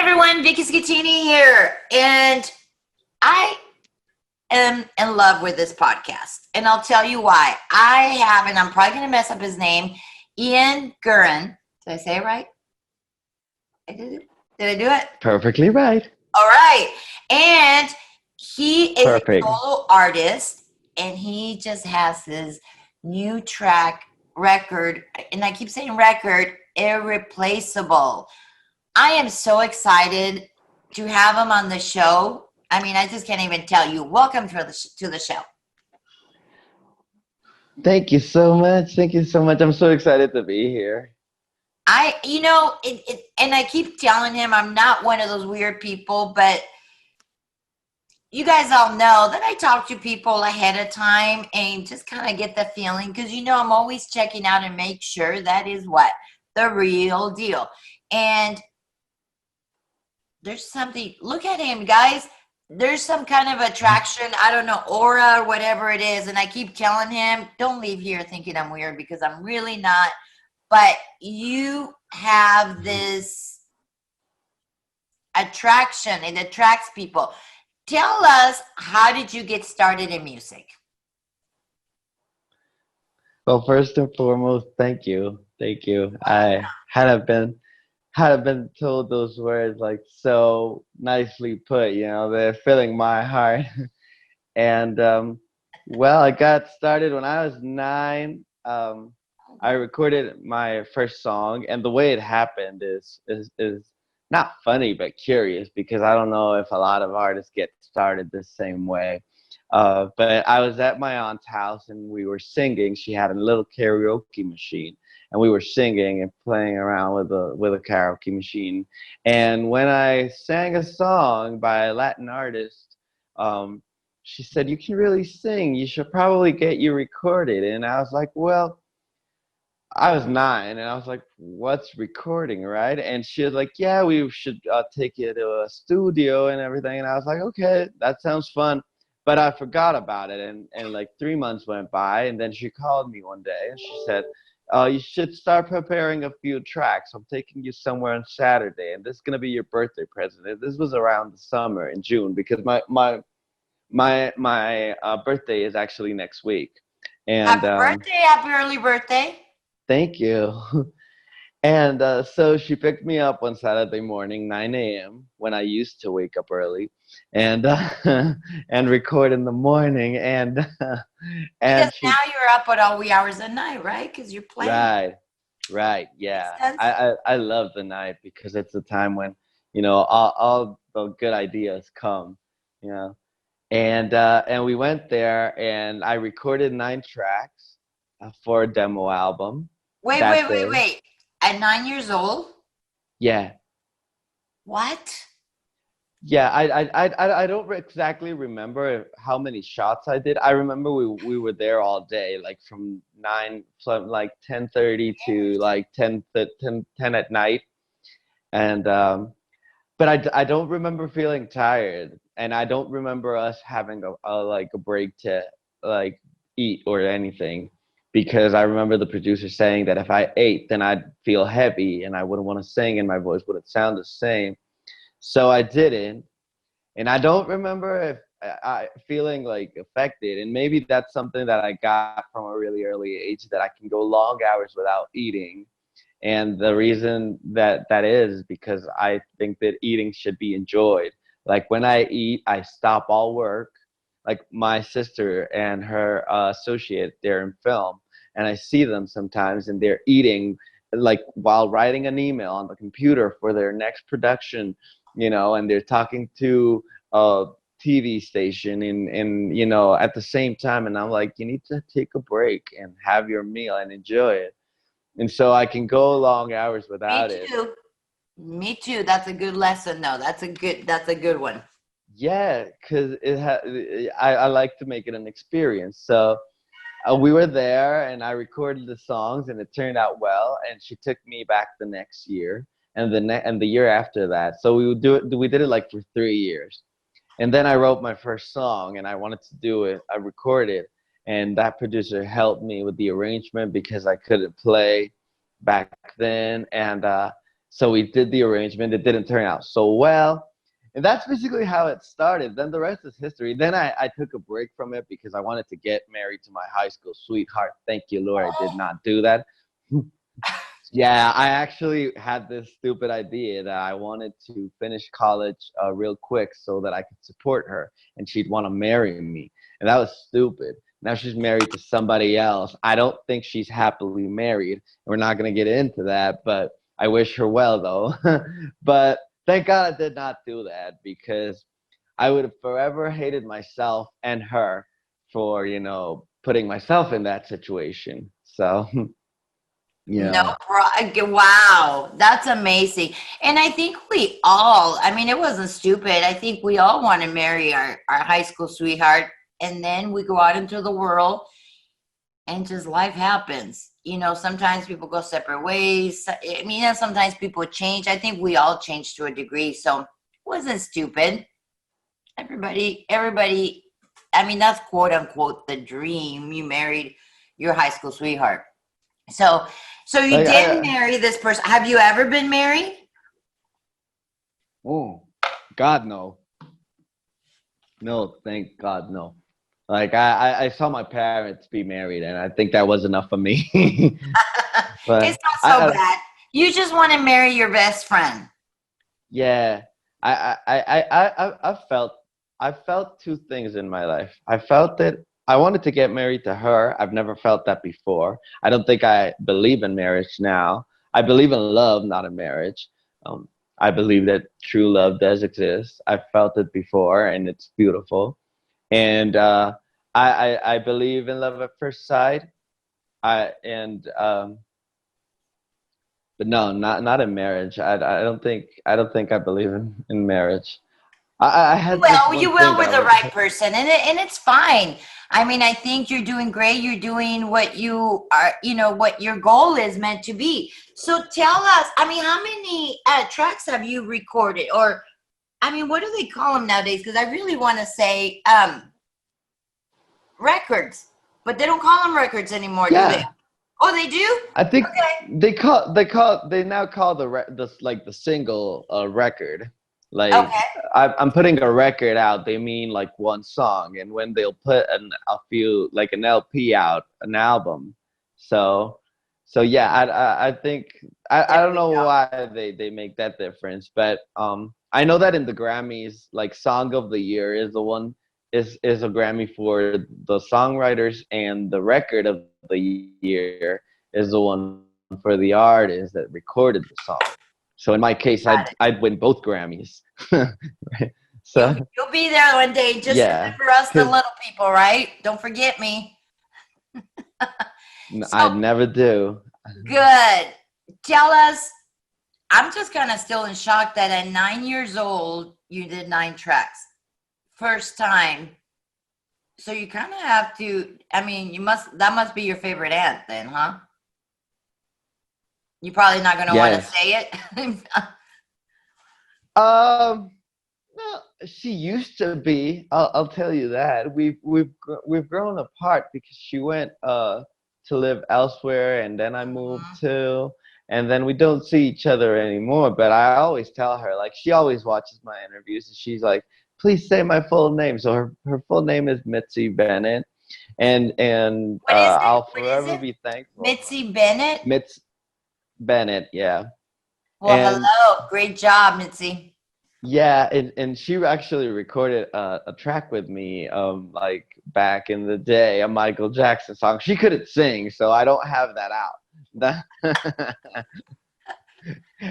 everyone, Vicky Schettini here, and I am in love with this podcast, and I'll tell you why. And I'm probably going to mess up his name, Guerin. Did I say it right? I did it. Did I do it? Perfectly right. All right. And he is a Perfect. solo artist, and he just has his new track record, and I keep saying record, irreplaceable. I am so excited to have him on the show. I mean, I just can't even tell you. Welcome to the show. Thank you so much. Thank you so much. I'm so excited to be here. And I keep telling him I'm not one of those weird people, but you guys all know that I talk to people ahead of time and just kind of get the feeling because, I'm always checking out and make sure that is what? The real deal. And there's something, look at him, guys. There's some kind of attraction, I don't know, aura or whatever it is. And I keep telling him, don't leave here thinking I'm weird because I'm really not. But you have this attraction. It attracts people. Tell us, how did you get started in music? Well, first and foremost, thank you. Thank you. I hadn't been told those words like so nicely put, they're filling my heart. And well, I got started when I was 9. I recorded my first song, and the way it happened is not funny but curious because I don't know if a lot of artists get started the same way. But I was at my aunt's house and we were singing. She had a little karaoke machine, and we were singing and playing around with a karaoke machine. And when I sang a song by a Latin artist, she said, "You can really sing. You should probably get you recorded." And I was like, well, I was 9, and I was like, "What's recording, right?" And she was like, "Yeah, we should take you to a studio and everything." And I was like, "Okay, that sounds fun." But I forgot about it, and like 3 months went by, and then she called me one day, and she said, "You should start preparing a few tracks. I'm taking you somewhere on Saturday, and this is gonna be your birthday present." And this was around the summer in June because my birthday is actually next week, and Happy birthday, happy early birthday. thank you. And so she picked me up on Saturday morning, 9 a.m., when I used to wake up early, and and record in the morning. And Because and now she you're up at all wee hours of night, right? Because you're playing. right, right, Makes yeah. sense. I love the night because it's the time when all the good ideas come, you know. And we went there, and I recorded 9 tracks for a demo album Wait, that wait, wait, day. wait. At 9 years old? Yeah. What? Yeah, I don't exactly remember how many shots I did. I remember we were there all day, like from like 10:30 to like 10 at night, and but I don't remember feeling tired, and I don't remember us having a break to like eat or anything, because I remember the producer saying that if I ate, then I'd feel heavy and I wouldn't want to sing, and my voice wouldn't sound the same. So I didn't, and I don't remember if I feeling like affected. And maybe that's something that I got from a really early age, that I can go long hours without eating. And the reason that is because I think that eating should be enjoyed. Like when I eat, I stop all work. Like my sister and her associate, they're in film, and I see them sometimes, and they're eating like while writing an email on the computer for their next production, and they're talking to a TV station, and at the same time. And I'm like, you need to take a break and have your meal and enjoy it. And so I can go long hours Me without it. too. Me too. That's a good lesson, though. That's a good one. Yeah, because I like to make it an experience. So we were there, and I recorded the songs, and it turned out well. And she took me back the next year, and the year after that. So we would do it. We did it like for 3 years, and then I wrote my first song, and I wanted to do it. I recorded, and that producer helped me with the arrangement because I couldn't play back then. And So we did the arrangement. It didn't turn out so well. And that's basically how it started. Then the rest is history. Then I took a break from it because I wanted to get married to my high school sweetheart. Thank you, Lord. I did not do that. Yeah, I actually had this stupid idea that I wanted to finish college real quick so that I could support her and she'd want to marry me. And that was stupid. Now she's married to somebody else. I don't think she's happily married. We're not going to get into that, but I wish her well, though. But thank God I did not do that because I would have forever hated myself and her for, putting myself in that situation. So, No, yeah. wow, that's amazing. And I think we all, I mean, it wasn't stupid. I think we all want to marry our high school sweetheart. And then we go out into the world and just life happens. Sometimes people go separate ways. I mean, sometimes people change. I think we all change to a degree. So it wasn't stupid. Everybody, I mean, that's quote unquote the dream. You married your high school sweetheart. So you Like, did marry this person. Have you ever been married? oh, God, no. No, thank God, no. Like, I saw my parents be married, and I think that was enough for me. It's But not so I bad. You just want to marry your best friend. yeah, I felt two things in my life. I felt that I wanted to get married to her. I've never felt that before. I don't think I believe in marriage now. I believe in love, not in marriage. Um, I believe that true love does exist. I've felt it before, and it's beautiful. And I believe in love at first sight. I and But no, not in marriage. I don't think I believe in marriage. I had this Well, one you thing will that with I the want. right person, and it's fine. I mean, I think you're doing great. You're doing what you are, what your goal is meant to be. So tell us, I mean, how many tracks have you recorded? Or, I mean, what do they call them nowadays? Because I really want to say records, but they don't call them records anymore, do they? Yeah, Oh, they do? I think Okay. they now call the single record. Like Okay. I'm putting a record out. They mean like one song, and when they'll put a few like an LP out, an album. So yeah, I think I There don't we know go. why they make that difference, but I know that in the Grammys, like Song of the Year is the one is a Grammy for the songwriters, and the record of the year is the one for the artist that recorded the song. So in my case, I'd Got it. I'd win both Grammys. Right? So You'll be there one day. Just yeah, remember us, the because little people, right? Don't forget me. I So never do. good. Tell us. I'm just kind of still in shock that at 9 years old you did 9 tracks, first time. So you kind of have to. I mean, that must be your favorite aunt then, huh? You're probably not going to want to Yes. say it. Um. No, she used to be. I'll tell you that. We've grown apart because she went to live elsewhere, and then I moved too, and then we don't see each other anymore. But I always tell her, like, she always watches my interviews, and she's like, "Please say my full name." So her full name is Mitzi Bennett, and What is it? I'll What is forever it? be thankful. Mitzi Bennett? Mitz Bennett, yeah, Well, and hello. Great job, Mitzi. yeah, and she actually recorded a track with me, like back in the day, a Michael Jackson song. She couldn't sing, so I don't have that out.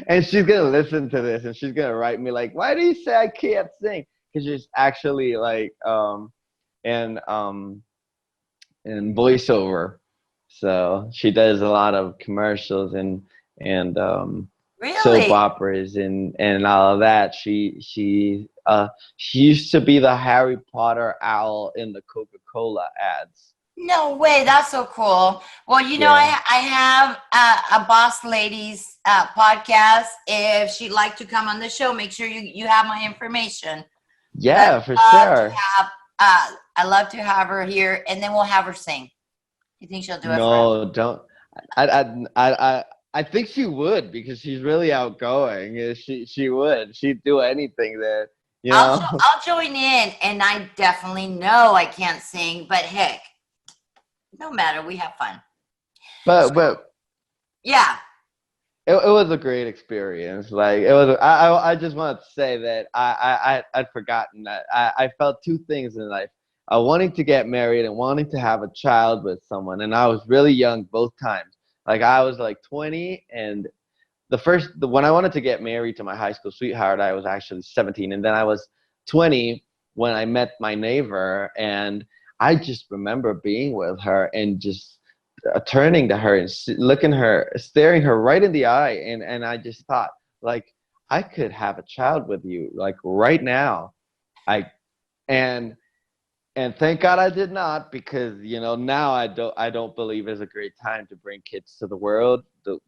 And she's gonna listen to this, and she's gonna write me like, "Why do you say I can't sing?" Because she's actually like, in in voiceover, so she does a lot of commercials and soap Really? operas and all of that. She used to be the Harry Potter owl in the Coca-Cola ads. No way. That's so cool. Well, Yeah. I have a Boss Ladies podcast. If she'd like to come on the show, make sure you have my information. But Yeah, for sure. I love to have her here, and then we'll have her sing. You think she'll do it for us? No, don't. I I think she would because she's really outgoing. She would. She'd do anything there, you know. I'll join in, and I definitely know I can't sing, but heck, no matter, we have fun. So But yeah, it was a great experience. Like it was. I just wanted to say that I'd forgotten that I felt two things in life. Wanting to get married and wanting to have a child with someone, and I was really young both times. Like I was like 20, and when I wanted to get married to my high school sweetheart, I was actually 17, and then I was 20 when I met my neighbor, and I just remember being with her and just turning to her and looking her, staring her right in the eye, and I just thought, like, I could have a child with you, like right now. I and and thank God I did not, because now I don't believe it's a great time to bring kids to the world. The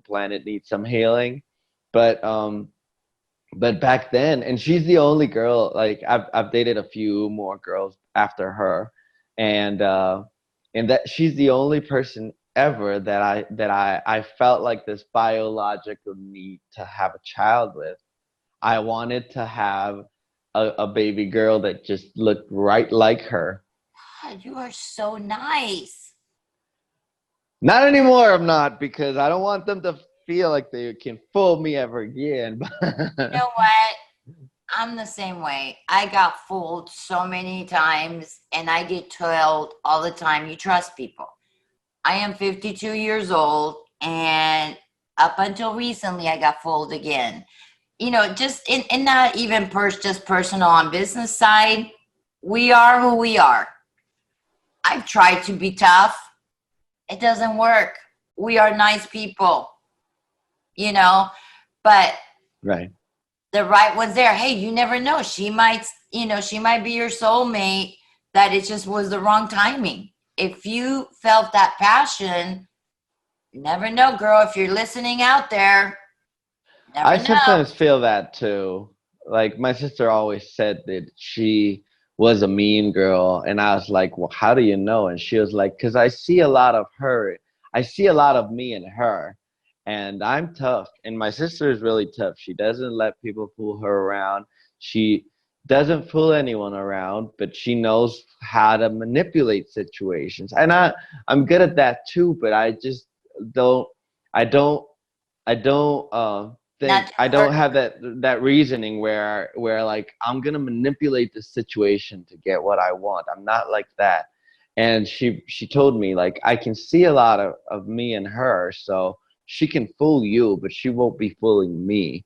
planet needs some healing, but back then, and she's the only girl. Like I've dated a few more girls after her, and that she's the only person ever that I felt like this biological need to have a child with. I wanted to have a baby girl that just looked right like her. God, you are so nice. Not anymore, I'm not, because I don't want them to feel like they can fool me ever again. You know what? I'm the same way. I got fooled so many times, and I get told all the time, you trust people. I am 52 years old, and up until recently, I got fooled again. Just in not even just personal on business side, we are who we are. I've tried to be tough. It doesn't work. We are nice people, you know, but Right. the right one's there. Hey, you never know. She might be your soulmate, that it just was the wrong timing. If you felt that passion, you never know, girl. If you're listening out there, I never know. sometimes feel that too. Like my sister always said that she was a mean girl, and I was like, "Well, how do you know?" And she was like, "Cause I see a lot of her. I see a lot of me in her, and I'm tough. And my sister is really tough. She doesn't let people fool her around. She doesn't fool anyone around, but she knows how to manipulate situations. And I'm good at that too, but I just don't. I don't. I don't Not think to I hurt. don't have that reasoning where like I'm gonna manipulate the situation to get what I want. I'm not like that. And she told me, like, I can see a lot of me in her, so she can fool you, but she won't be fooling me.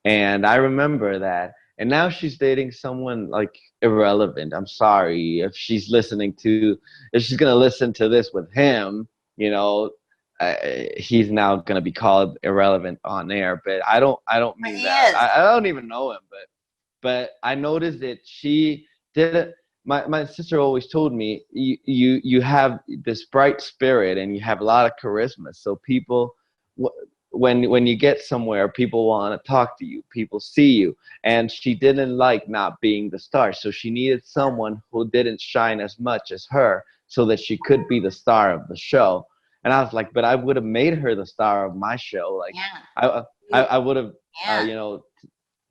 And I remember that. And now she's dating someone like irrelevant. I'm sorry if she's gonna listen to this with him, you know, he's now gonna be called irrelevant on air. But I don't But mean he that. is. I don't even know him, but I noticed that she didn't. My sister always told me you have this bright spirit and you have a lot of charisma. So people, when you get somewhere, people want to talk to you. People see you, and she didn't like not being the star. So she needed someone who didn't shine as much as her, so that she could be the star of the show. And I was like, but I would have made her the star of my show. Like Yeah. I would have, Yeah.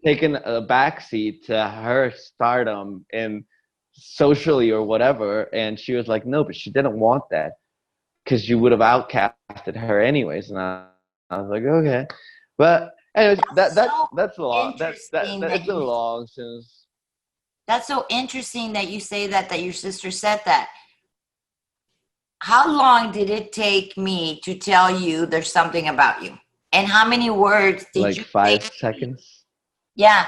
taken a backseat to her stardom and socially or whatever. And she was like, no, but she didn't want that because you would have outcasted her anyways. And I was like, okay. But anyways, So that's a lot. interesting It's that been you long since. That's so interesting that you say that your sister said that. How long did it take me to tell you there's something about you? And how many words did Like you say five to me? seconds. Yeah.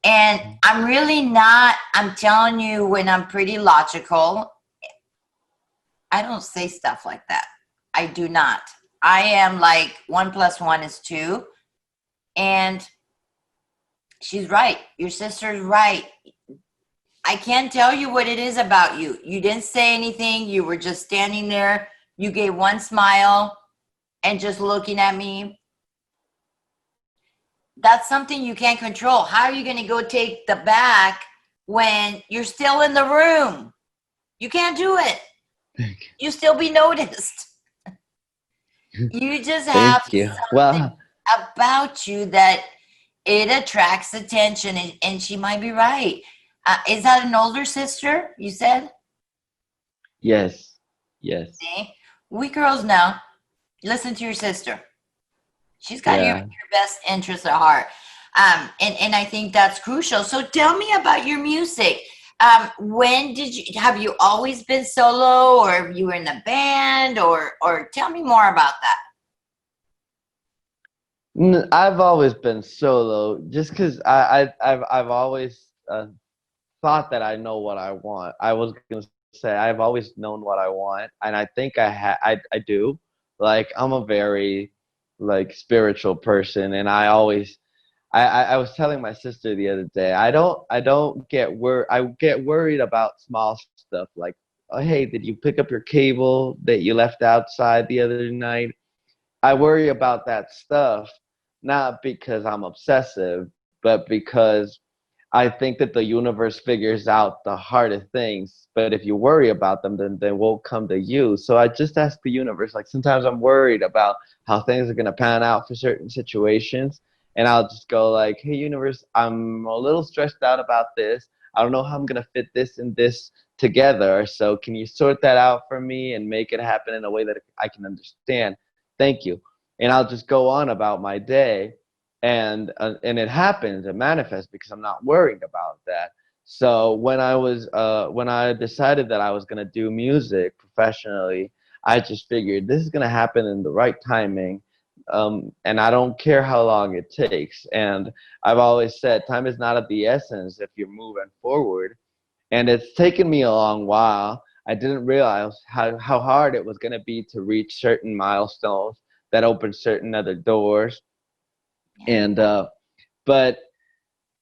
And I'm really not, I'm telling you, when I'm pretty logical, I don't say stuff like that. I do not. I am like 1 + 1 is 2. And she's right. Your sister's right. I can't tell you what it is about you. You didn't say anything. You were just standing there. You gave one smile and just looking at me. That's something you can't control. How are you going to go take the back when you're still in the room? You can't do it. You still be noticed. You just have Thank you. something Well, about you that it attracts attention, and she might be right. Is that an older sister, you said? yes, yes, See? We girls know. Listen to your sister. She's got yeah. your best interest at heart. And I think that's crucial. So tell me about your music. When did you have you always been solo, or you were in a band, or tell me more about that? I've always been solo, just because I've always thought that I know what I want. I was gonna say I've always known what I want, and I think I do. Like I'm a very like spiritual person, and I was telling my sister the other day, I get worried about small stuff like, oh, hey, did you pick up your cable that you left outside the other night? I worry about that stuff, not because I'm obsessive, but because I think that the universe figures out the hardest things. But if you worry about them, then they won't come to you. So I just ask the universe. Like sometimes I'm worried about how things are gonna pan out for certain situations, and I'll just go like, "Hey, universe, I'm a little stressed out about this. I don't know how I'm gonna fit this and this together. So can you sort that out for me and make it happen in a way that I can understand? Thank you." And I'll just go on about my day, and it happens, it manifests because I'm not worried about that. So when I decided that I was gonna do music professionally, I just figured this is gonna happen in the right timing, and I don't care how long it takes. And I've always said time is not of the essence if you're moving forward, and it's taken me a long while. I didn't realize how hard it was gonna be to reach certain milestones that open certain other doors. Yeah. And but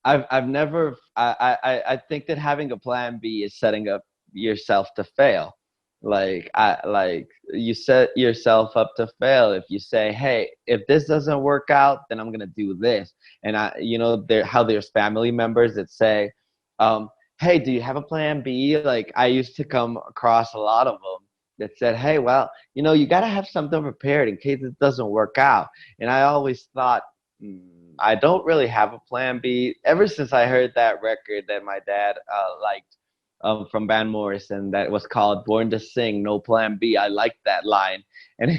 I've never I think that having a plan B is setting up yourself to fail. Like you set yourself up to fail if you say, hey, if this doesn't work out, then I'm gonna do this. And there's family members that say, hey, do you have a plan B? Like I used to come across a lot of them that said, hey, well, you gotta have something prepared in case it doesn't work out. And I always thought, I don't really have a plan B. Ever since I heard that record that my dad liked, from Van Morrison, that was called "Born to Sing, No Plan B," I liked that line. And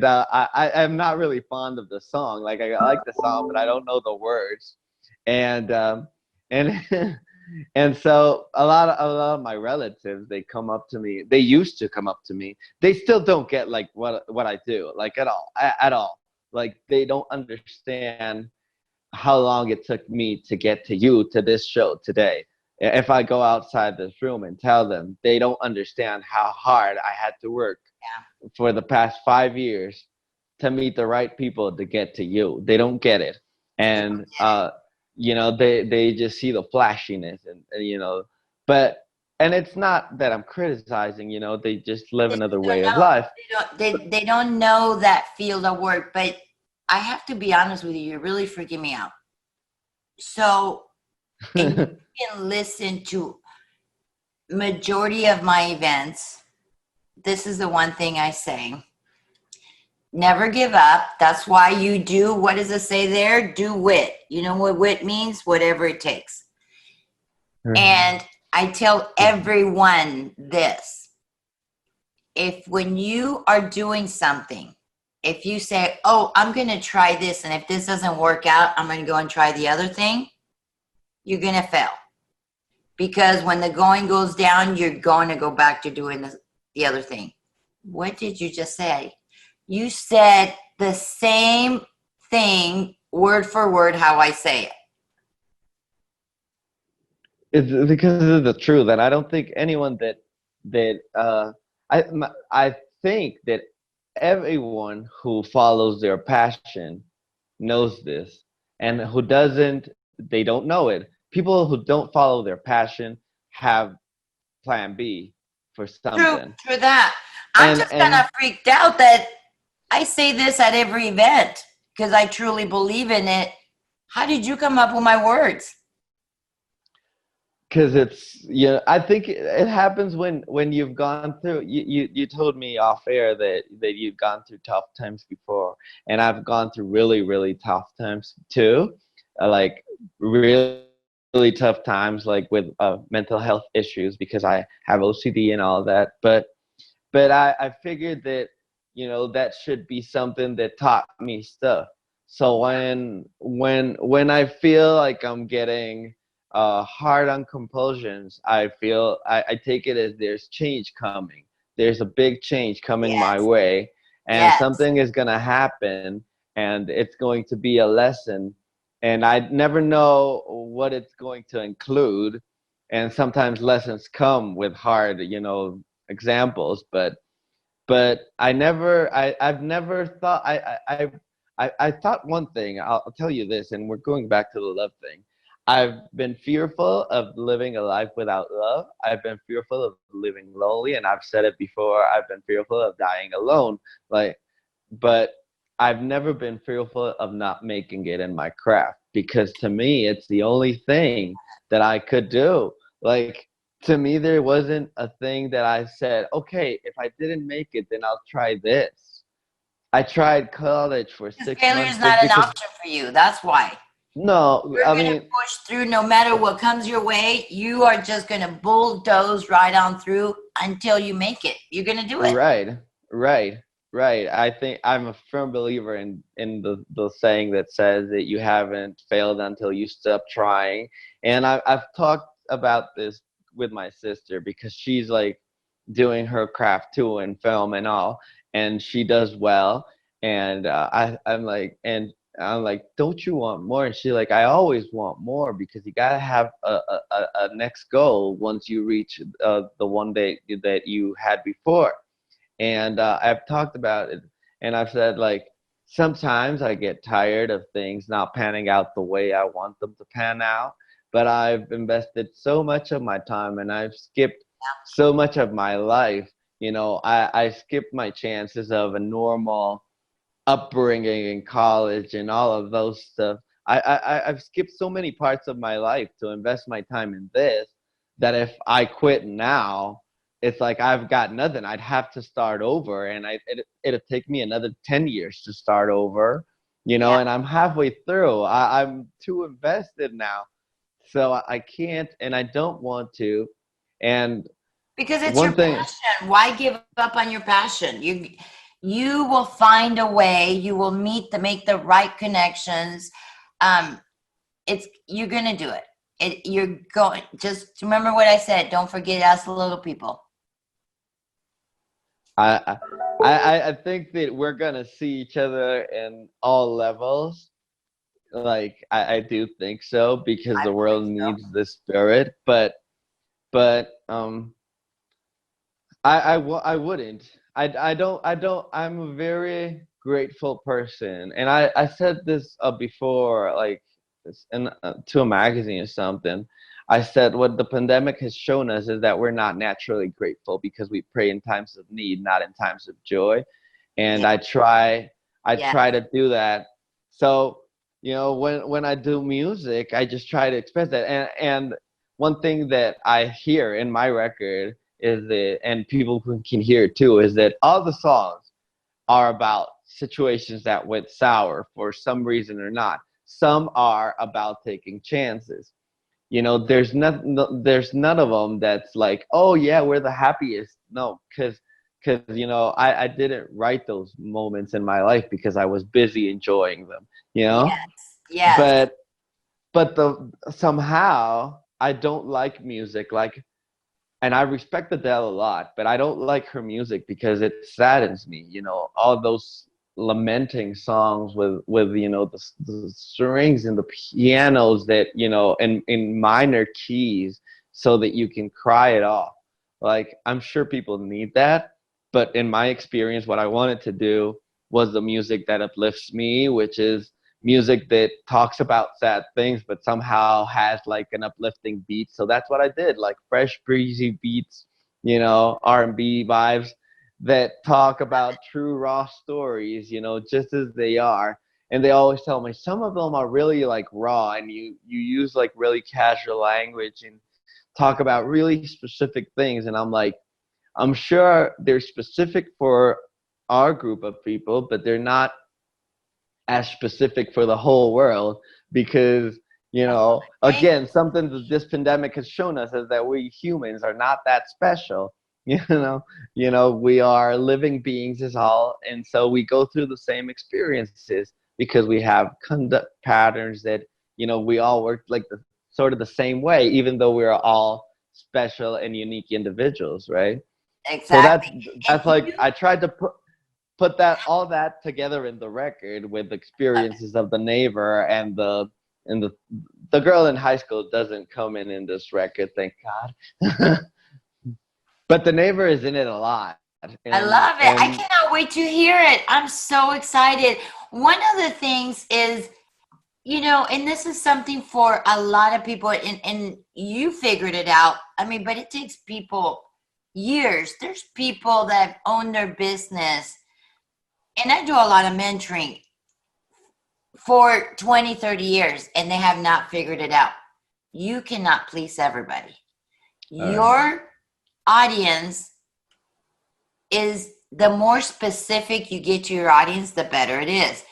I'm not really fond of the song. Like I like the song, but I don't know the words. And and and so a lot of my relatives, they come up to me. They used to come up to me. They still don't get like what I do, like at all. Like they don't understand how long it took me to get to you, to this show today. If I go outside this room and tell them, they don't understand how hard I had to work for the past 5 years to meet the right people to get to you. They don't get it. And they just see the flashiness, and but and it's not that I'm criticizing, they just live They another don't way of know. life. They don't know that field of work. But I have to be honest with you. You're really freaking me out. So, and you can listen to majority of my events. This is the one thing I say: never give up. That's why you do. What does it say there? Do wit. You know what wit means? Whatever it takes. And I tell everyone this: if when you are doing something, if you say, oh, I'm going to try this, and if this doesn't work out, I'm going to go and try the other thing, you're going to fail. Because when the going goes down, you're going to go back to doing the other thing. What did you just say? You said the same thing, word for word, how I say it. It's because of the truth, and I don't think anyone that I think that everyone who follows their passion knows this, and who doesn't, they don't know it. People who don't follow their passion have plan B for True, something. true that. I'm And just kind of freaked out that I say this at every event because I truly believe in it. How did you come up with my words? because it's, I think it happens when you've gone through, you told me off air that you've gone through tough times before, and I've gone through really really tough times too, like really tough times, like with mental health issues, because I have OCD and all that. But I figured that, that should be something that taught me stuff. So when I feel like I'm getting hard on compulsions, I take it as there's change coming. There's a big change coming my Yes. way, and Yes. something is gonna happen, and it's going to be a lesson, and I never know what it's going to include. And sometimes lessons come with hard, examples, but I've never thought I thought one thing. I'll tell you this, and we're going back to the love thing. I've been fearful of living a life without love. I've been fearful of living lonely, and I've said it before. I've been fearful of dying alone. Like, but I've never been fearful of not making it in my craft, because to me, it's the only thing that I could do. Like, to me, there wasn't a thing that I said, okay, if I didn't make it, then I'll try this. I tried college for Because six failure is months not just an because. option for you. That's why. No, You're I going to mean, push through no matter what comes your way. You are just going to bulldoze right on through until you make it. You're going to do it. right, right, right. I think I'm a firm believer in the saying that says that you haven't failed until you stop trying. And I've talked about this with my sister, because she's like doing her craft too in film and all, and she does well. And I'm like, don't you want more? And she like, I always want more, because you gotta have a next goal once you reach the one that you had before. And I've talked about it, and I've said, like, sometimes I get tired of things not panning out the way I want them to pan out, but I've invested so much of my time, and I've skipped so much of my life. I skipped my chances of a normal upbringing in college and all of those stuff. I've skipped so many parts of my life to invest my time in this, that if I quit now, it's like I've got nothing. I'd have to start over, and it'd take me another 10 years to start over, Yeah. and I'm halfway through. I'm too invested now. So I can't, and I don't want to. And Because it's your one thing, passion. Why give up on your passion? You will find a way. You will make the right connections. Um, it's you're gonna do it. You're going. Just remember what I said. Don't forget, ask the little people. I I think that we're gonna see each other in all levels. Like, I do think so, because I the believe world so. needs this spirit. But I wouldn't. I don't. I'm a very grateful person, and I said this before, like, to a magazine or something. I said what the pandemic has shown us is that we're not naturally grateful, because we pray in times of need, not in times of joy. And Yeah. I Yeah. try to do that. So, when I do music, I just try to express that. And one thing that I hear in my record is that, and people who can hear it too, is that all the songs are about situations that went sour for some reason or not. Some are about taking chances. There's none of them that's like, oh yeah, we're the happiest. No, because I didn't write those moments in my life, because I was busy enjoying them. You know, Yes. Yes. but the somehow I don't like music like, and I respect Adele a lot, but I don't like her music because it saddens me. All those lamenting songs with the strings and the pianos that in minor keys, so that you can cry it off. Like, I'm sure people need that, but in my experience, what I wanted to do was the music that uplifts me, which is music that talks about sad things but somehow has like an uplifting beat. So that's what I did, like fresh breezy beats, R&B vibes that talk about true raw stories, just as they are. And they always tell me some of them are really like raw, and you use like really casual language, and talk about really specific things, and I'm like, I'm sure they're specific for our group of people, but they're not as specific for the whole world, because Right? again, something that this pandemic has shown us is that we humans are not that special. you know we are living beings is all, and so we go through the same experiences because we have conduct patterns that we all work like the sort of the same way, even though we're all special and unique individuals, right? So Exactly. And that's like I tried to put that all that together in the record with experiences of the neighbor, and the girl in high school doesn't come in this record, thank God. But the neighbor is in it a lot, I and love it. I cannot wait to hear it. I'm so excited. One of the things is, and this is something for a lot of people, and you figured it out. I mean, but it takes people years. There's people that have owned their business, and I do a lot of mentoring for 20, 30 years, and they have not figured it out. You cannot please everybody. all right, Your audience is, the more specific you get to your audience, the better it is.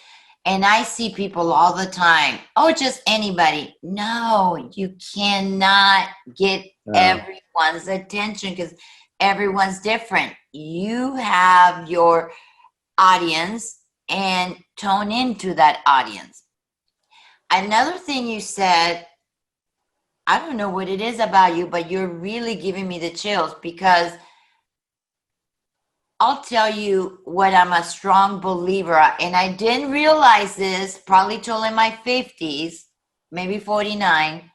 And I see people all the time, oh, just anybody. No, you cannot get everyone's attention because everyone's different. You have your audience and tone into that audience. Another thing you said, I don't know what it is about you, but you're really giving me the chills, because I'll tell you what I'm a strong believer of, and I didn't realize this probably till in my 50s, maybe 49,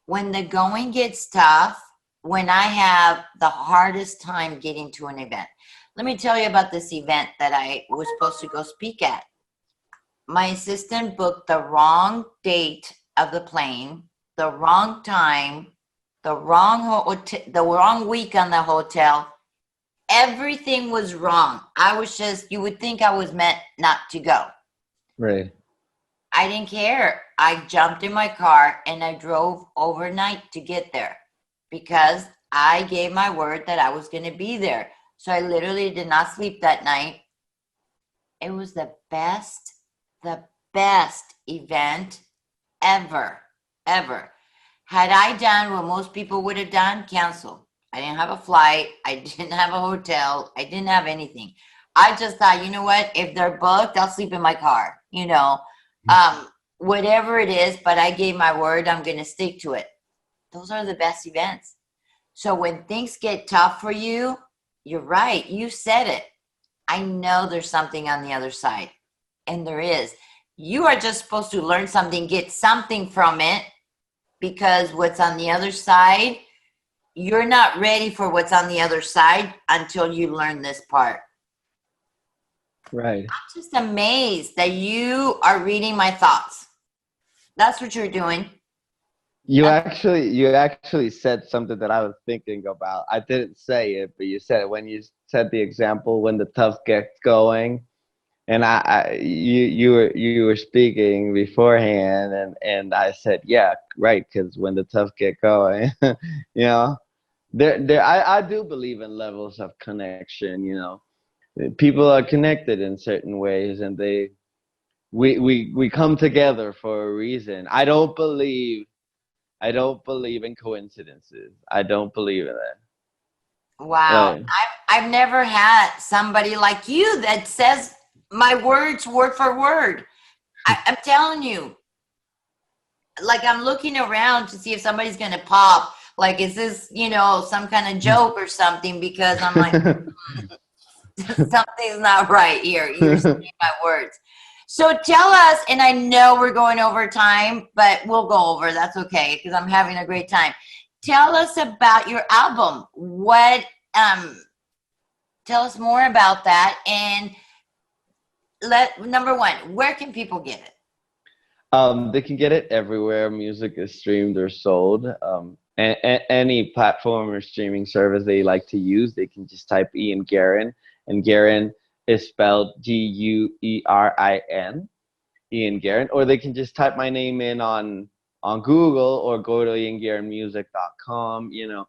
when the going gets tough, when I have the hardest time getting to an event. Let me tell you about this event that I was supposed to go speak at. My assistant booked the wrong date of the plane, the wrong time, the wrong week on the hotel. Everything was wrong. You would think I was meant not to go. right, I didn't care. I jumped in my car and I drove overnight to get there because I gave my word that I was going to be there. So I literally did not sleep that night. It was the best event ever, ever. Had I done what most people would have done, cancel. I didn't have a flight. I didn't have a hotel. I didn't have anything. I just thought, you know what? If they're booked, I'll sleep in my car, whatever it is. But I gave my word, I'm going to stick to it. Those are the best events. So when things get tough for you, you're right. You said it. I know there's something on the other side. And there is. You are just supposed to learn something, get something from it, because what's on the other side, you're not ready for what's on the other side until you learn this part. right. I'm just amazed that you are reading my thoughts. That's what you're doing. You actually said something that I was thinking about. I didn't say it, but you said it when you said the example when the tough gets going. And you were speaking beforehand, and I said, yeah, right, because when the tough get going, you know, I do believe in levels of connection. People are connected in certain ways, and we come together for a reason. I don't believe in coincidences. I don't believe in that. Wow. Right. I've never had somebody like you that says my words word for word. I'm telling you, like, I'm looking around to see if somebody's going to pop. Like, is this, some kind of joke or something? Because I'm like, something's not right here. You're saying my words. So tell us, and I know we're going over time, but we'll go over. That's okay, because I'm having a great time. Tell us about your album. Tell us more about that, and number one, where can people get it? They can get it everywhere music is streamed or sold. Any platform or streaming service they like to use, they can just type Ian Guerin, and Guerin is spelled Guerin, Ian Guerin, or they can just type my name in on on Google or go to guerinmusic.com. You know,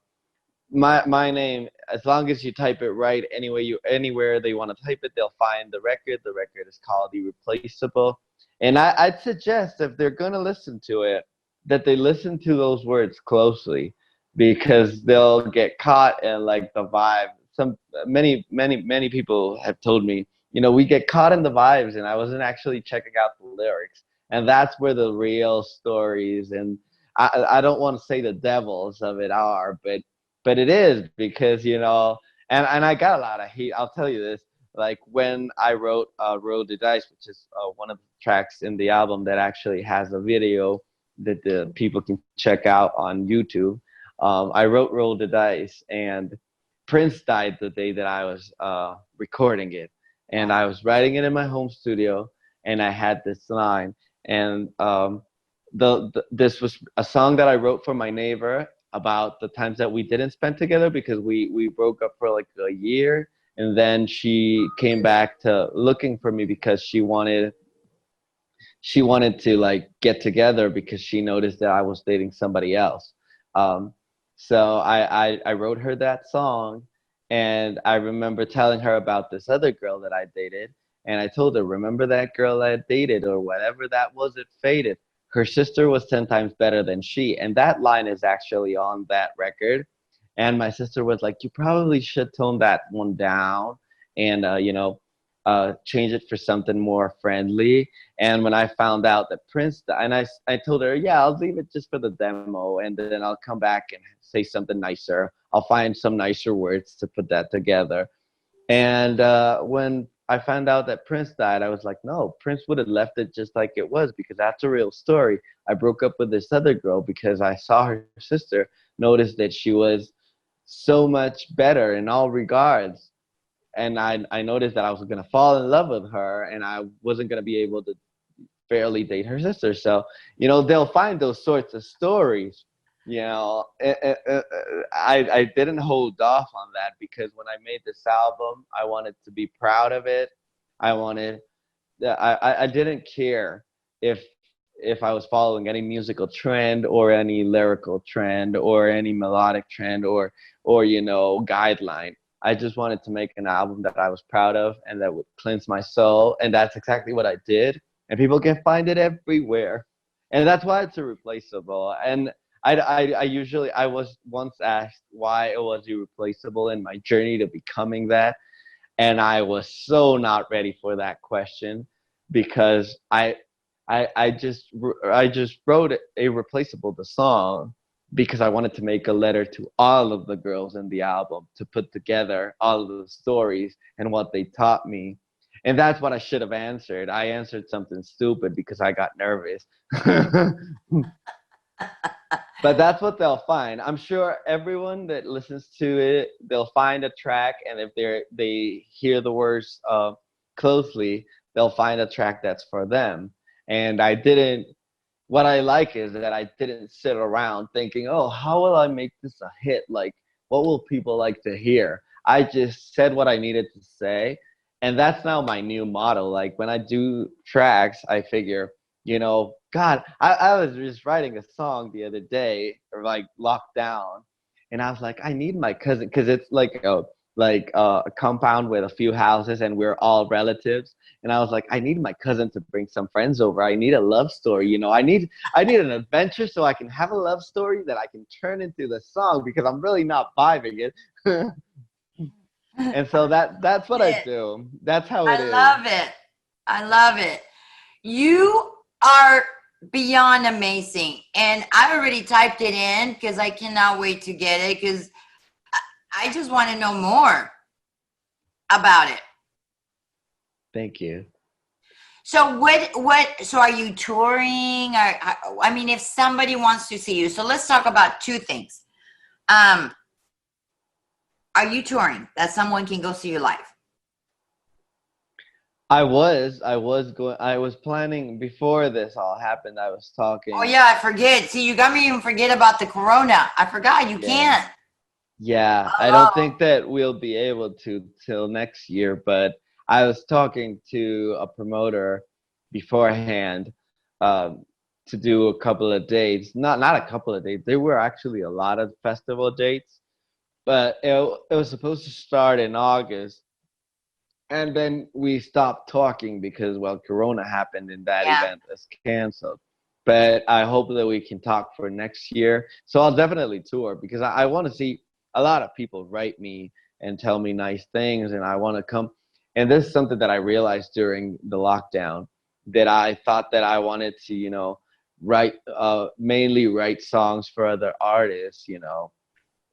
my name, as long as you type it right anywhere they want to type it, they'll find the record. The record is called Irreplaceable. And I'd suggest, if they're going to listen to it, that they listen to those words closely, because they'll get caught in like the vibe. Many people have told me, you know, we get caught in the vibes, and I wasn't actually checking out the lyrics. And that's where the real stories, and I don't want to say the devils of it are, but it is, because, you know, and I got a lot of heat. I'll tell you this. Like, when I wrote Roll the Dice, which is one of the tracks in the album that actually has a video that the people can check out on YouTube. I wrote Roll the Dice, and Prince died the day that I was recording it. And I was writing it in my home studio, and I had this line. And this was a song that I wrote for my neighbor about the times that we didn't spend together, because we broke up for like a year, and then she came back to looking for me because she wanted to like get together, because she noticed that I was dating somebody else. So I wrote her that song, and I remember telling her about this other girl that I dated, and I told her, remember that girl I dated, or whatever that was, it faded. Her sister was 10 times better than she. And that line is actually on that record. And my sister was like, you probably should tone that one down, and, change it for something more friendly. And when I found out that Prince, and I told her, yeah, I'll leave it just for the demo, and then I'll come back and say something nicer. I'll find some nicer words to put that together. And when I found out that Prince died, I was like, no, Prince would have left it just like it was, because that's a real story. I broke up with this other girl because I saw her sister, noticed that she was so much better in all regards. And I noticed that I was going to fall in love with her, and I wasn't going to be able to fairly date her sister. So, you know, they'll find those sorts of stories. You know, I didn't hold off on that, because when I made this album, I wanted to be proud of it. I wanted, I didn't care if if I was following any musical trend or any lyrical trend or any melodic trend or guideline. I just wanted to make an album that I was proud of and that would cleanse my soul, and that's exactly what I did. And people can find it everywhere, and that's why it's irreplaceable. And I was once asked why it was irreplaceable in my journey to becoming that, and I was so not ready for that question, because I just wrote Irreplaceable, the song, because I wanted to make a letter to all of the girls in the album, to put together all of the stories and what they taught me. And that's what I should have answered. I answered something stupid because I got nervous. But that's what they'll find. I'm sure everyone that listens to it, they'll find a track, and if they hear the words closely, they'll find a track that's for them. And what I like is that I didn't sit around thinking, oh, how will I make this a hit? Like, what will people like to hear? I just said what I needed to say. And that's now my new motto. Like, when I do tracks, I figure, God, I was just writing a song the other day, or like locked down, and I was like, I need my cousin, because it's like a compound with a few houses, and we're all relatives. And I was like, I need my cousin to bring some friends over. I need a love story, I need an adventure, so I can have a love story that I can turn into the song, because I'm really not vibing it. And so that's what I do. That's how it I is. love it. I love it. You are beyond amazing. And I already typed it in because I cannot wait to get it, because I just want to know more about it. Thank you. So so are you touring? I mean, if somebody wants to see you, so let's talk about two things. Are you touring that someone can go see you live? I was planning before this all happened. I was talking. Oh yeah, I forget. See, you got me even forget about the corona. I forgot you can't. Yeah, I don't think that we'll be able to till next year, but I was talking to a promoter beforehand, um, to do a couple of dates. Not a couple of dates. There were actually a lot of festival dates, but it was supposed to start in August, and then we stopped talking because, well, Corona happened and that Yeah. event is canceled. But I hope that we can talk for next year. So I'll definitely tour because I want to see a lot of people write me and tell me nice things, and I want to come. And this is something that I realized during the lockdown, that I thought that I wanted to, write, mainly write songs for other artists,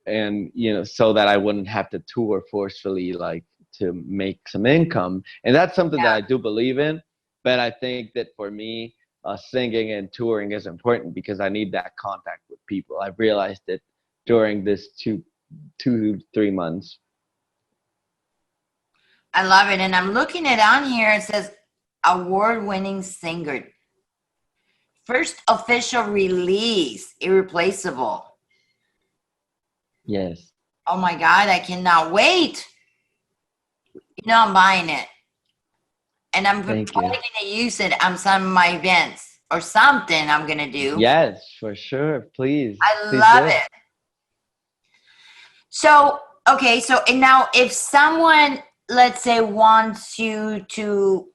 and so that I wouldn't have to tour forcefully, like, to make some income. And that's something that I do believe in. But I think that for me, singing and touring is important because I need that contact with people. I've realized it during this 2 3 months. I love it. And I'm looking at on here, it says award-winning singer. First official release, Irreplaceable. Yes. Oh my God, I cannot wait. I'm buying it. And I'm probably Thank you. going to use it on some of my events or something I'm going to do. Yes, for sure. Please. I Please love do. it. So, okay. So, and now if someone, let's say, wants you to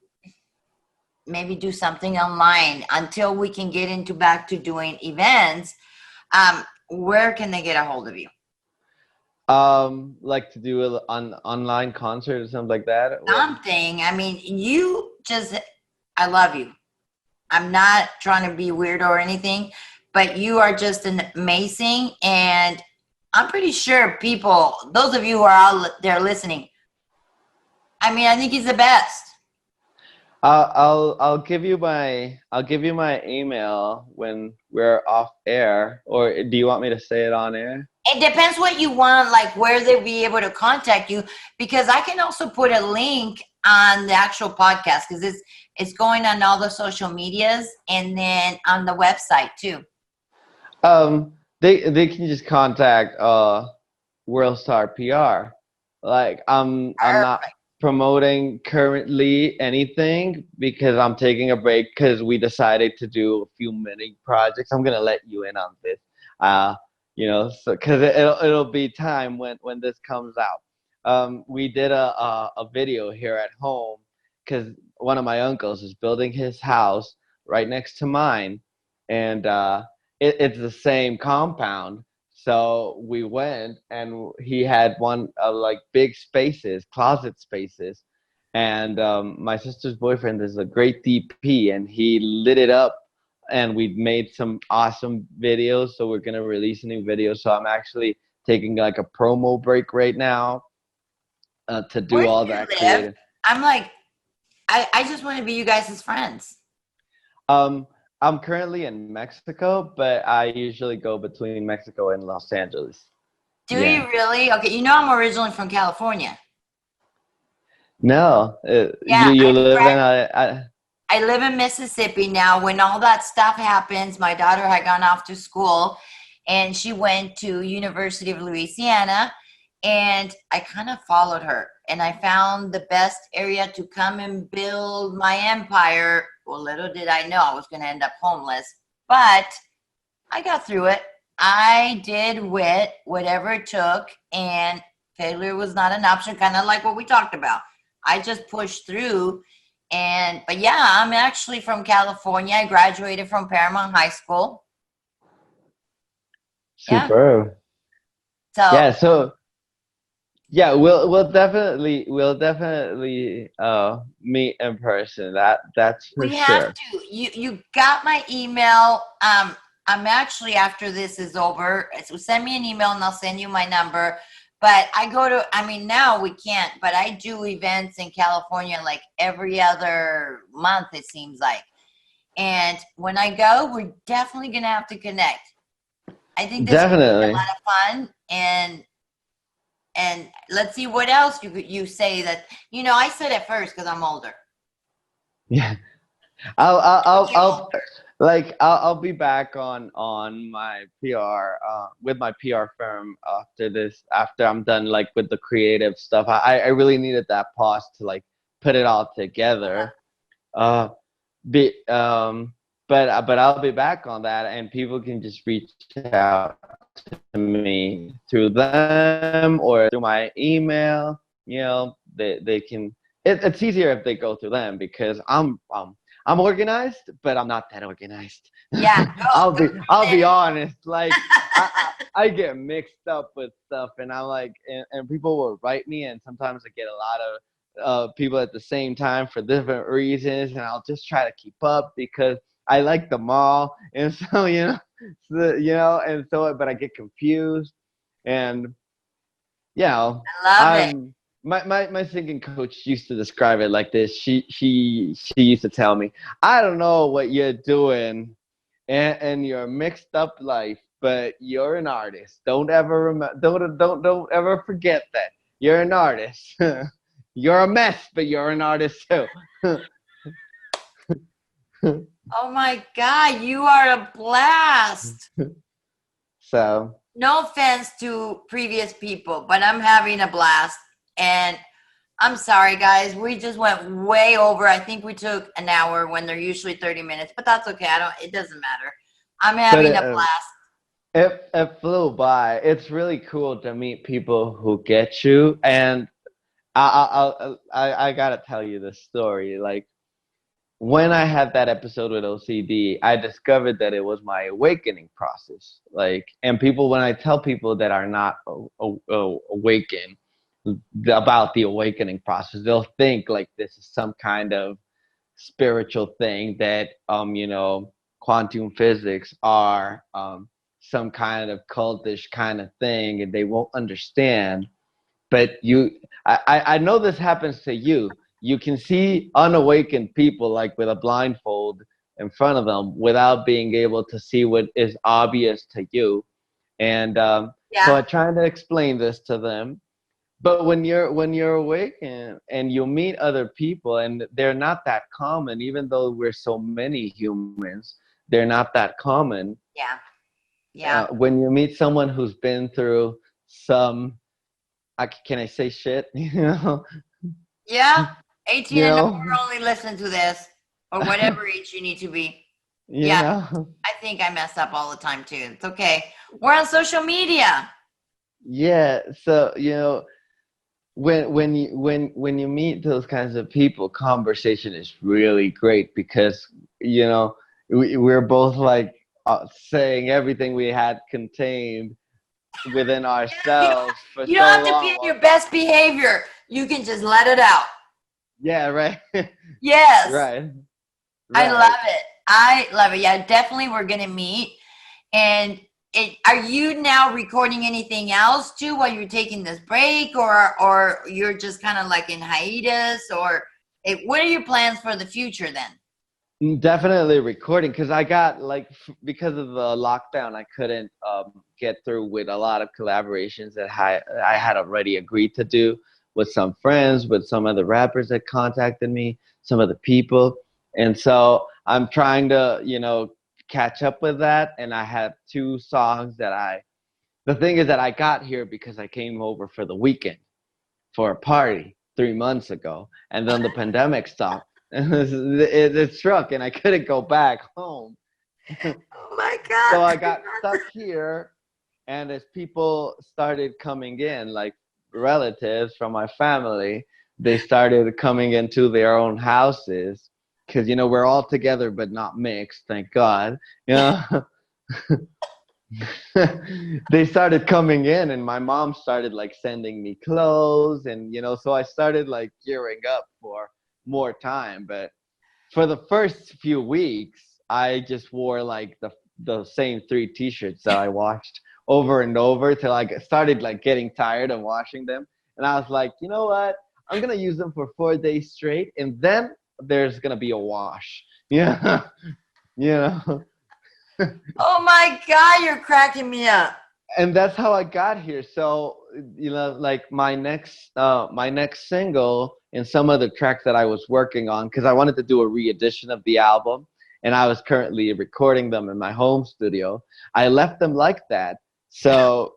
maybe do something online until we can get into back to doing events, where can they get a hold of you? Like to do an online concert or something like that. Something. I mean, I love you. I'm not trying to be weird or anything, but you are just an amazing. And I'm pretty sure people, those of you who are out there listening, I mean, I think he's the best. I'll give you my email when we're off air, or do you want me to say it on air? It depends what you want, like where they'll be able to contact you, because I can also put a link on the actual podcast because it's going on all the social medias and then on the website too. They can just contact World Star PR. Like, I'm not Perfect. promoting currently anything because I'm taking a break because we decided to do a few mini projects. I'm gonna let you in on this. So because it'll be time when this comes out. We did a video here at home because one of my uncles is building his house right next to mine, and it's the same compound. So we went, and he had one like big spaces, closet spaces, and my sister's boyfriend is a great DP, and he lit it up, and we made some awesome videos. So we're gonna release a new video. So I'm actually taking like a promo break right now to Where do do all you that live? creative. I'm like, I just want to be you guys' friends. Um, I'm currently in Mexico, but I usually go between Mexico and Los Angeles. Do Yeah. you really? Okay, I'm originally from California. No, you Yeah, you live in I live in Mississippi now. When all that stuff happens, my daughter had gone off to school and she went to University of Louisiana, and I kind of followed her and I found the best area to come and build my empire. Well, little did I know I was going to end up homeless, but I got through it. I did whatever it took, and failure was not an option, kind of like what we talked about. I just pushed through. But yeah, I'm actually from California. I graduated from Paramount High School. Yeah. Superb. So Yeah, so yeah, we'll definitely meet in person. That's for we have sure. to. You got my email. I'm actually, after this is over, so send me an email and I'll send you my number. But I mean, now we can't, but I do events in California like every other month, it seems like. And when I go, we're definitely gonna have to connect. I think this is gonna be a Definitely. lot of fun, and let's see what else you say that I said it first because I'm older. Yeah. I'll Older. I'll be back on my PR with my PR firm after this, after I'm done like with the creative stuff. I really needed that pause to like put it all together. Uh be but I'll be back on that, and people can just reach out to me through them or through my email. They can. It's easier if they go through them because I'm organized, but I'm not that organized. Yeah, go I'll be ahead. honest. Like I get mixed up with stuff, and I'm like, and people will write me, and sometimes I get a lot of people at the same time for different reasons, and I'll just try to keep up because I like them all, and so and so, but I get confused, and you know, I love it. I'm my singing coach used to describe it like this. She used to tell me, I don't know what you're doing, and your mixed up life, but you're an artist. Don't ever don't ever forget that you're an artist. You're a mess, but you're an artist too. Oh my God, you are a blast. So No offense to previous people, but I'm having a blast. And I'm sorry, guys. We just went way over. I think we took an hour when they're usually 30 minutes, but that's okay. It doesn't matter. I'm but having a blast. it flew by. It's really cool to meet people who get you, and I gotta tell you this story. Like when I had that episode with OCD, I discovered that it was my awakening process. Like, and people, when I tell people that are not awakened about the awakening process, they'll think like this is some kind of spiritual thing that quantum physics are some kind of cultish kind of thing, and they won't understand. But I know this happens to you. You can see unawakened people like with a blindfold in front of them without being able to see what is obvious to you. And so Yeah. I try to explain this to them. But when you're awake and you meet other people, and they're not that common, even though we're so many humans, they're not that common. Yeah. Yeah. When you meet someone who's been through some, can I say shit? Yeah. 18 You and know, over only listen to this or whatever age you need to be. you Yeah. know. I think I mess up all the time too. It's okay. We're on social media. Yeah. So when you meet those kinds of people, conversation is really great because we're both like saying everything we had contained within Yeah, ourselves for you don't so have to be long. in your best behavior. You can just let it out. Yeah. Right. Yes. Right. I Right. love it. I love it. Yeah, definitely we're gonna meet. And are you now recording anything else too while you're taking this break, or you're just kind of like in hiatus, or what are your plans for the future then? Definitely recording because I got like because of the lockdown, I couldn't get through with a lot of collaborations that I had already agreed to do with some friends, with some other rappers that contacted me, some other people, and so I'm trying to catch up with that. And I have two songs that I. The thing is that I got here because I came over for the weekend for a party 3 months ago, and then the pandemic stopped. It struck, and I couldn't go back home. Oh my So God. I got stuck here, and as people started coming in, like relatives from my family, they started coming into their own houses because we're all together but not mixed, thank God. You know, they started coming in, and my mom started like sending me clothes, and so I started like gearing up for more time. But for the first few weeks I just wore like the same three t-shirts that I washed over and over till I started like getting tired of washing them, and I was like, you know what, I'm gonna use them for 4 days straight, and then there's gonna be a wash. Yeah. you know Oh my God, you're cracking me up. and that's how I got here. So like my next single and some of the tracks that I was working on, because I wanted to do a re-edition of the album, and I was currently recording them in my home studio. I left them like that. So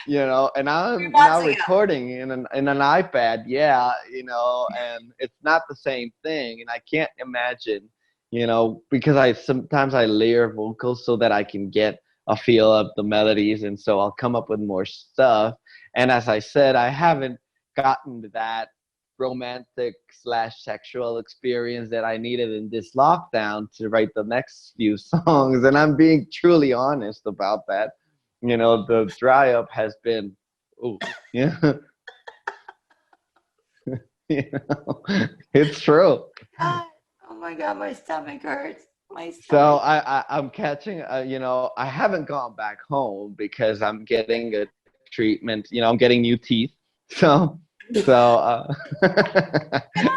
and 3 months I'm now ago. recording in an iPad. Yeah. And it's not the same thing, and I can't imagine you know, because I sometimes I layer vocals so that I can get a feel of the melodies, and so I'll come up with more stuff. And as I said, I haven't gotten that romantic slash sexual experience that I needed in this lockdown to write the next few songs. And I'm being truly honest about that. You know, the dry up has been, oh, yeah, you know, it's true. God. Oh my God, my stomach hurts. My So stomach. I'm catching, you know, I haven't gone back home because I'm getting a treatment. You know, I'm getting new teeth. So,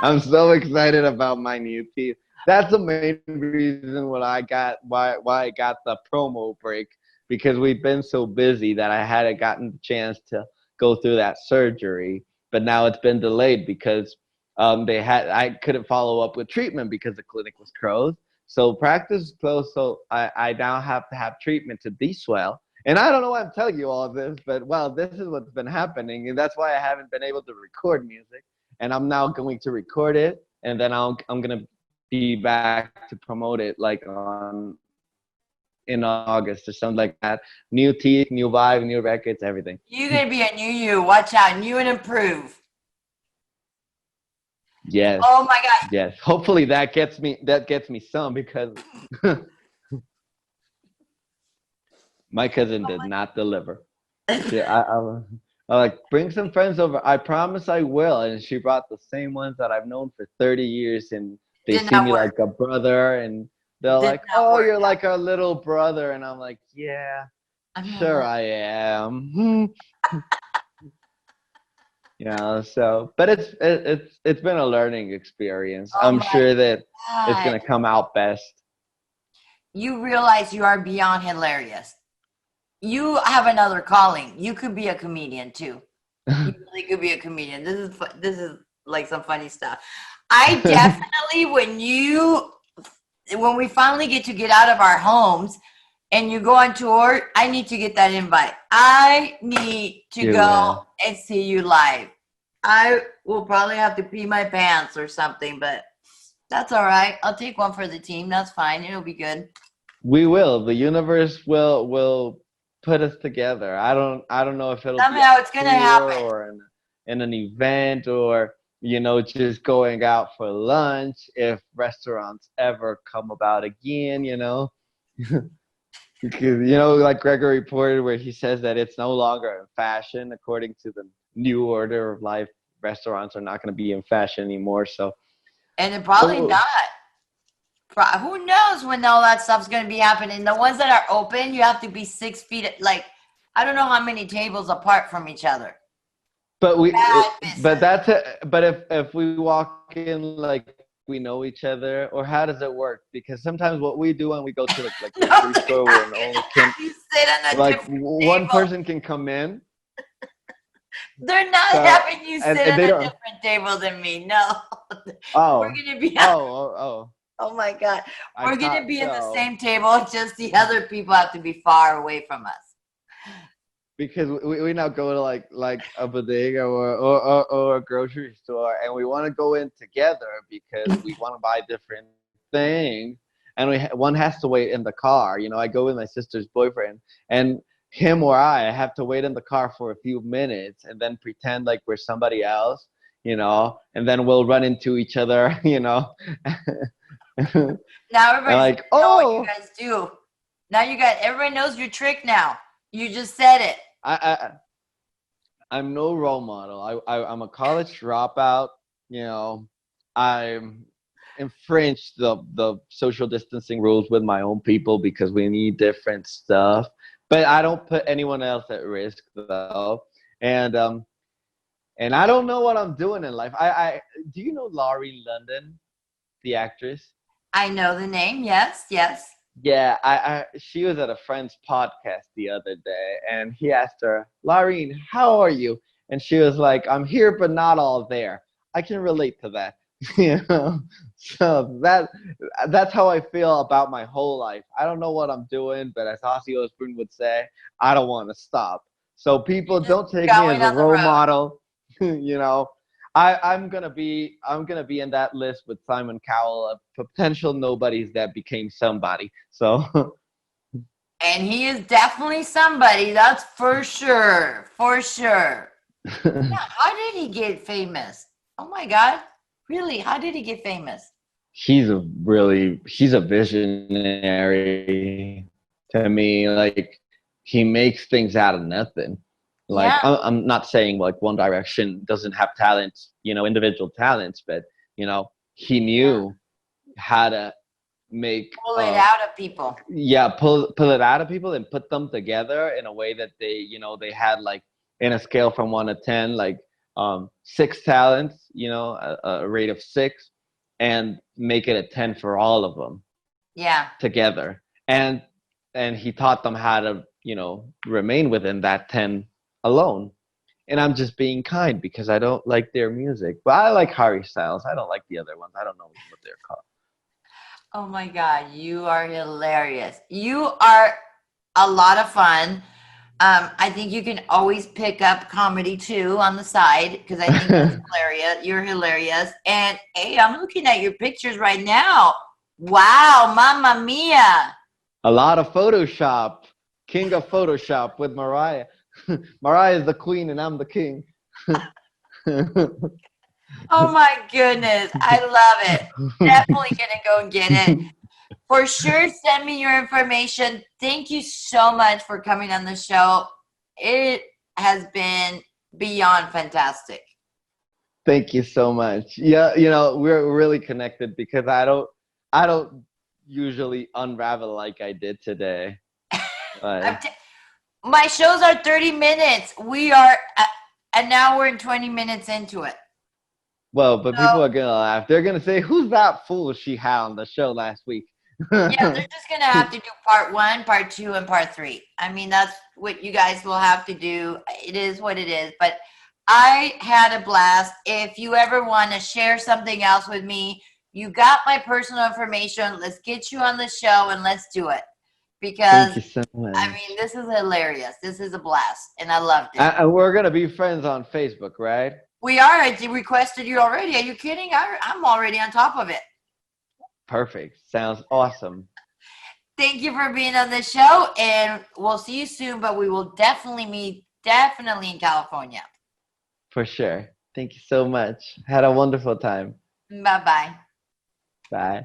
I'm so excited about my new teeth. That's the main reason why I got the promo break, because we've been so busy that I hadn't gotten the chance to go through that surgery. But now it's been delayed because I couldn't follow up with treatment because the clinic was closed. So practice is closed, so I now have to have treatment to de-swell. And I don't know why I'm telling you all of this, but well, this is what's been happening, and that's why I haven't been able to record music. And I'm now going to record it, and then I'm gonna be back to promote it like on in August or something like that. New teeth, new vibe, new records, everything. You're gonna be a new you. Watch out, new and improve. Yes, Oh my God. yes. Hopefully that gets me some, because my cousin did not deliver. I like, bring some friends over. I promise I will. And she brought the same ones that I've known for 30 years, and they Did see not me work. like a brother, and they're Did like, not "Oh, work you're out. like our little brother," and I'm like, "Yeah, I'm your sure little. I am." You know, so but it's been a learning experience. Oh I'm my sure that it's God. gonna come out best. You realize you are beyond hilarious. You have another calling. You could be a comedian too. You really could be a comedian. This is like some funny stuff. I definitely when we finally get out of our homes and you go on tour, I need to get that invite. I need to You go will. and see you live. I will probably have to pee my pants or something, but that's all right. I'll take one for the team. That's fine. It'll be good. We will. The universe will put us together. I don't know if it'll be Somehow on it's a gonna tour happen. or in an event, or just going out for lunch, if restaurants ever come about again. Because like Gregory reported, where he says that it's no longer in fashion according to the new order of life. Restaurants are not going to be in fashion anymore. And it probably So not. Who knows when all that stuff's going to be happening? The ones that are open, you have to be 6 feet. Like, I don't know how many tables apart from each other. But Bad business. but if we walk in like we know each other, or how does it work? Because sometimes what we do when we go to the like No, grocery they're store, not when gonna only can have you sit on a like different one table. person can come in. They're not So having you and, sit and on they a don't. different table than me. No, we're Oh, gonna be. oh. Oh my god, I we're gonna thought be in the so, same table. Just the other people have to be far away from us. because we now go to like a bodega or a grocery store, and we want to go in together because we want to buy different things, and one has to wait in the car. I go with my sister's boyfriend, and him or I have to wait in the car for a few minutes and then pretend like we're somebody else, and then we'll run into each other, and Now everybody's like, gonna know what you oh, guys do. Now everyone knows your trick. Now you just said it. I I'm no role model. I'm a college dropout. I'm infringed the social distancing rules with my own people because we need different stuff. But I don't put anyone else at risk though. And I don't know what I'm doing in life. I Do you know Laurie London, the actress? I know the name. Yes, yes. Yeah, she was at a friend's podcast the other day, and he asked her, "Laureen, how are you?" And she was like, "I'm here, but not all there." I can relate to that, you know. So that's how I feel about my whole life. I don't know what I'm doing, but as Ozzy Osbourne would say, I don't want to stop. So people You're just don't take me going as a on the role road. model, you know. I'm gonna be in that list with Simon Cowell of potential nobodies that became somebody. So And he is definitely somebody, that's for sure. For sure. Yeah, how did he get famous? Oh my God. Really? How did he get famous? he's a visionary to me. Like he makes things out of nothing. Like Yeah. I'm not saying like One Direction doesn't have talents, individual talents, but he Yeah. knew how to make Pull it out of people. yeah, pull it out of people and put them together in a way that they had like in a scale from 1 to 10, like six talents, a rate of six, and make it a 10 for all of them Yeah. together. And he taught them how to remain within that 10 alone. And I'm just being kind because I don't like their music, but I like Harry Styles. I don't like the other ones. I don't know what they're called. Oh my God, you are hilarious. You are a lot of fun. I think you can always pick up comedy too on the side because I think that's hilarious. You're hilarious. And hey, I'm looking at your pictures right now. Wow, mamma mia. A lot of Photoshop, king of Photoshop with Mariah. Mariah is the queen and I'm the king. Oh my goodness. I love it. Definitely gonna go and get it. For sure, send me your information. Thank you so much for coming on the show. It has been beyond fantastic. Thank you so much. Yeah, we're really connected because I don't usually unravel like I did today. I'm Like, t- my shows are 30 minutes. We are an hour and 20 minutes into it. well, but So, people are gonna laugh. They're gonna say, "Who's that fool she had on the show last week?" yeah, they're just going to have to do part one, part two, and part three. I mean, that's what you guys will have to do. It is what it is. But I had a blast. If you ever want to share something else with me, you got my personal information. Let's get you on the show and let's do it. Thank Because, you so I much. mean, this is hilarious. This is a blast. And I loved it. And we're gonna be friends on Facebook, right? We are. I requested you already. Are you kidding? I'm already on top of it. Perfect. Sounds awesome. Thank you for being on the show, and we'll see you soon. But we will definitely meet, definitely in California. For sure. Thank you so much. Had a wonderful time. Bye bye. Bye.